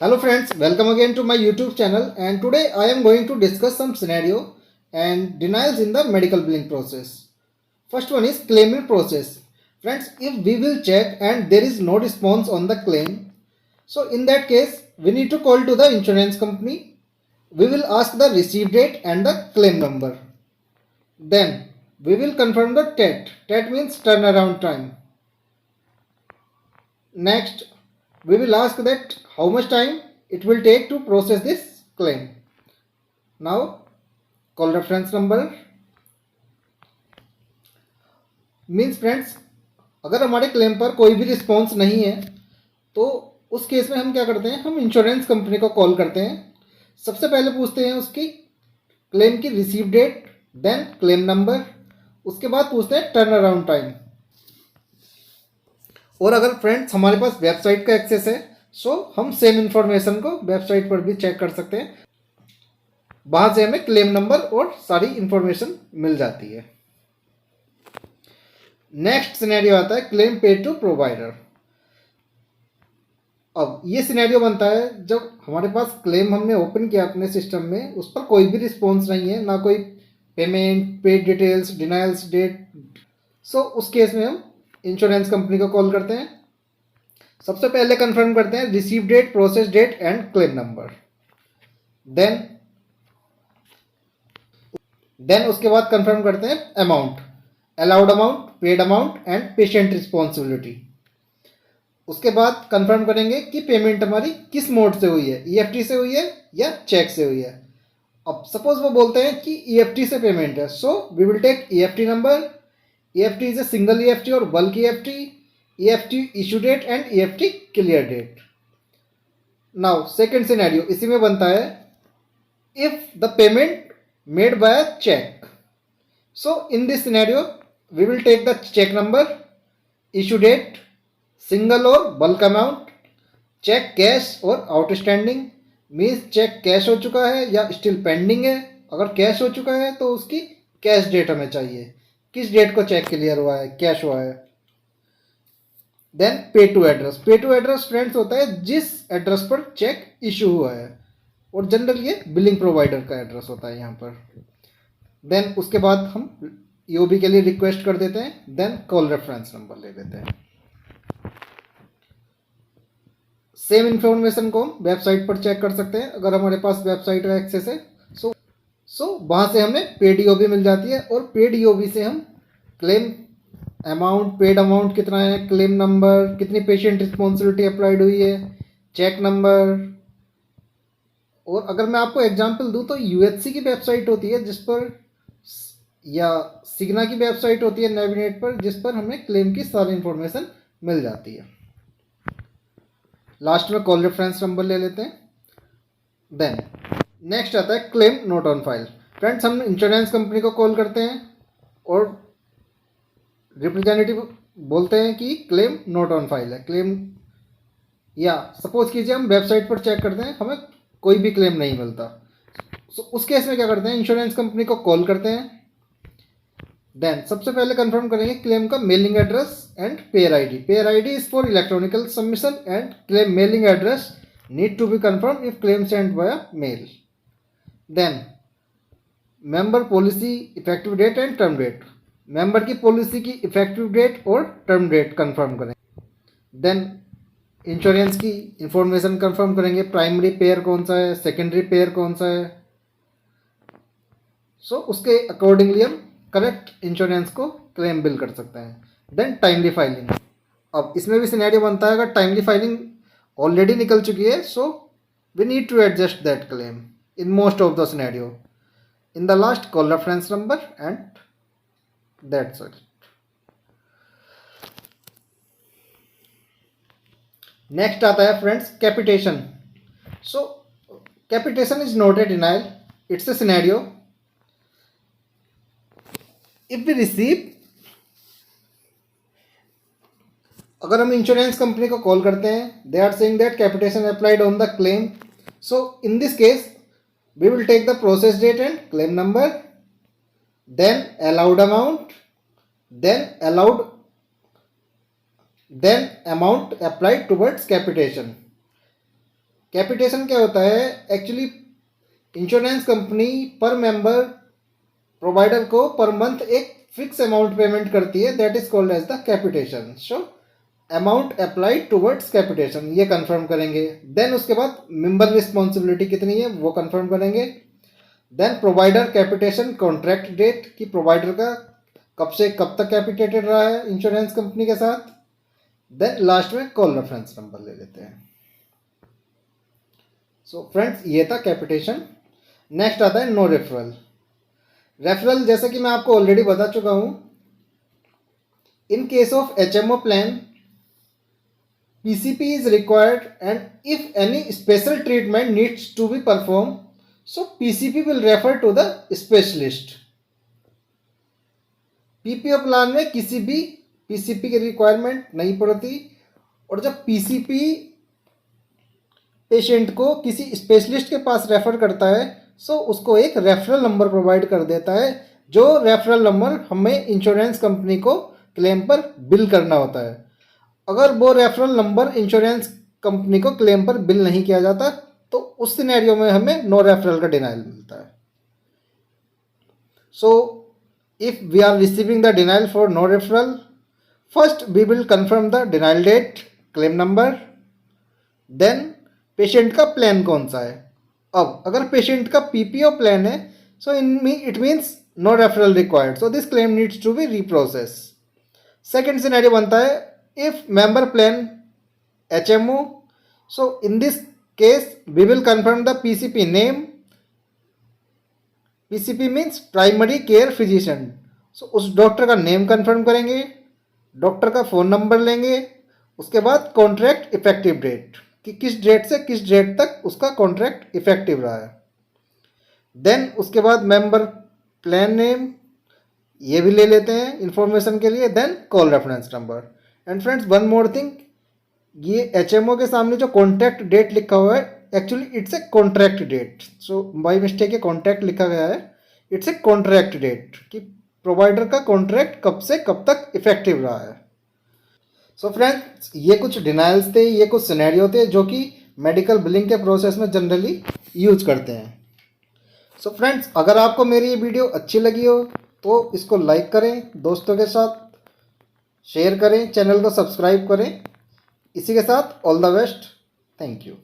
Hello friends, welcome again to my YouTube channel, and today I am going to discuss some scenario and denials in the medical billing process. First one is claiming process. Friends, if we will check and there is no response on the claim, so in that case we need to call to the insurance company. We will ask the receipt date and the claim number. Then we will confirm the TET. TET means turnaround time. Next, we will ask that how much time it will take to process this claim. Now, call reference number means friends, अगर हमारे claim पर कोई भी response नहीं है तो उस case में हम क्या करते हैं, हम इंश्योरेंस कंपनी को कॉल करते हैं. सबसे पहले पूछते हैं उसकी क्लेम की receive date, then claim number, उसके बाद पूछते हैं टर्न अराउंड टाइम. और अगर फ्रेंड्स हमारे पास वेबसाइट का एक्सेस है सो हम सेम इन्फॉर्मेशन को वेबसाइट पर भी चेक कर सकते हैं. वहाँ से हमें क्लेम नंबर और सारी इन्फॉर्मेशन मिल जाती है. नेक्स्ट सिनेरियो आता है क्लेम पेड टू प्रोवाइडर. अब ये सिनेरियो बनता है जब हमारे पास क्लेम हमने ओपन किया अपने सिस्टम में, उस पर कोई भी रिस्पॉन्स नहीं है, ना कोई payment, paid details, denials date. So उस केस में हम इंश्योरेंस कंपनी को कॉल करते हैं. सबसे पहले कंफर्म करते हैं receive date, process date and claim number. Then उसके बाद कंफर्म करते हैं amount, allowed amount, paid amount and patient responsibility. उसके बाद कंफर्म करेंगे कि पेमेंट हमारी किस मोड से हुई है, ईएफटी से हुई है या चेक से हुई है. अब सपोज वो बोलते हैं कि ईएफटी से पेमेंट है, so we will take EFT number. EFT is a single EFT और bulk EFT, EFT issue date and EFT clear date. Now second scenario इसी में बनता है if the payment made by a check. So in this scenario we will take the check number, issue date, single or bulk amount, check cash और outstanding. Means cheque cash हो चुका है या still pending है. अगर cash हो चुका है तो उसकी कैश डेट हमें चाहिए, किस डेट को चेक क्लियर हुआ है, कैश हुआ है. देन पे टू एड्रेस. पे टू एड्रेस फ्रेंड्स होता है जिस एड्रेस पर चेक इशू हुआ है, और जनरल ये बिलिंग प्रोवाइडर का एड्रेस होता है यहाँ पर. देन उसके बाद हम ईओबी के लिए रिक्वेस्ट कर देते हैं. देन कॉल रेफरेंस नंबर ले लेते हैं. सेम इन्फॉर्मेशन को हम वेबसाइट पर चेक कर सकते हैं अगर हमारे पास वेबसाइट का एक्सेस है. सो वहाँ से हमें पेड ईओबी मिल जाती है, और पेड ईओबी से हम क्लेम अमाउंट, पेड अमाउंट कितना है, क्लेम नंबर, कितनी पेशेंट रिस्पॉन्सिबिलिटी अप्लाइड हुई है, चेक नंबर. और अगर मैं आपको एग्जांपल दूं तो यूएचसी की वेबसाइट होती है जिस पर, या सिग्ना की वेबसाइट होती है नेविनेट पर, जिस पर हमें क्लेम की सारी इंफॉर्मेशन मिल जाती है. लास्ट में कॉल रेफरेंस नंबर ले लेते हैं. देन नेक्स्ट आता है claim note on file. Friends, हम इंश्योरेंस कंपनी को कॉल करते हैं और रिप्रेजेंटेटिव बोलते हैं कि क्लेम नोट ऑन फाइल है. क्लेम, या सपोज कीजिए हम वेबसाइट पर चेक करते हैं, हमें कोई भी क्लेम नहीं मिलता. सो उस केस में क्या करते हैं, इंश्योरेंस कंपनी को कॉल करते हैं. देन सबसे पहले कंफर्म करेंगे क्लेम का mailing address and payer ID. Payer ID is for electronical submission and claim mailing address need to be confirm if claim send by mail. Then member policy effective date and term date. Member की policy की effective date और term date confirm करें. Then insurance की information confirm करेंगे, primary payer कौन सा है, secondary pair कौन सा है. सो उसके अकॉर्डिंगली हम करेक्ट इंश्योरेंस को क्लेम बिल कर सकते हैं. Then timely filing. अब इसमें भी सिनेरियो बनता है अगर टाइमली फाइलिंग ऑलरेडी निकल चुकी है, so we need to adjust that claim in most of the scenario. In the last call reference number and that's it. Next आता है friends capitation. So capitation is not a denial, it's a scenario. If we receive, अगर हम insurance company को call करते हैं, they are saying that capitation applied on the claim. So in this case we will take the process date and claim number, then allowed amount, then amount applied towards capitation. Capitation क्या होता है? Actually insurance company per member provider को per month एक fix amount payment करती है, that is called as the capitation. So amount applied towards capitation, ये confirm करेंगे. Then उसके बाद मेंबर रिस्पॉन्सिबिलिटी कितनी है वो कंफर्म करेंगे. Then provider capitation contract date, कि प्रोवाइडर का कब से कब तक कैपिटेटेड रहा है इंश्योरेंस कंपनी के साथ. देन लास्ट में कॉल रेफरेंस नंबर ले लेते हैं. सो फ्रेंड्स, ये था कैपिटेशन. नेक्स्ट आता है नो रेफरल. रेफरल जैसा कि मैं आपको ऑलरेडी बता चुका हूं, in case of HMO plan PCP is required, and if any special treatment needs to be performed, so PCP will refer to the specialist. PPO plan में किसी भी PCP की रिक्वायरमेंट नहीं पड़ती, और जब PCP पेशेंट को किसी स्पेशलिस्ट के पास रेफर करता है सो उसको एक रेफरल नंबर प्रोवाइड कर देता है, जो रेफरल नंबर हमें इंश्योरेंस कंपनी को क्लेम पर बिल करना होता है. अगर वो रेफरल नंबर इंश्योरेंस कंपनी को क्लेम पर बिल नहीं किया जाता तो उस सिनेरियो में हमें नो रेफरल का डिनाइल मिलता है. So if we are receiving the denial for no referral, first we will confirm the denial date, claim number, then patient का प्लान कौन सा है. अब अगर पेशेंट का PPO प्लान है so it means no referral required, so this claim needs to be reprocess. Second scenario बनता है if member plan HMO, so in this case we will confirm the PCP name. PCP means primary care physician. So उस doctor का name confirm करेंगे, doctor का phone number लेंगे, उसके बाद contract effective date, कि किस डेट से किस डेट तक उसका कॉन्ट्रैक्ट इफेक्टिव रहा है. देन उसके बाद मेंबर प्लान नेम, ये भी ले लेते हैं इंफॉर्मेशन के लिए. Then call reference number. And friends, one more thing, ये HMO के सामने जो कॉन्ट्रैक्ट डेट लिखा हुआ है actually it's a contract date. So by mistake ये कॉन्ट्रैक्ट लिखा गया है, इट्स ए कॉन्ट्रैक्ट डेट, कि प्रोवाइडर का कॉन्ट्रैक्ट कब से कब तक इफेक्टिव रहा है. सो फ्रेंड्स, ये कुछ डिनाइल्स थे, ये कुछ सिनेरियो थे जो कि मेडिकल बिलिंग के प्रोसेस में जनरली यूज करते हैं. सो फ्रेंड्स, अगर आपको मेरी ये वीडियो अच्छी लगी हो तो इसको लाइक करें, दोस्तों के साथ शेयर करें, चैनल को सब्सक्राइब करें. इसी के साथ all the best. Thank you.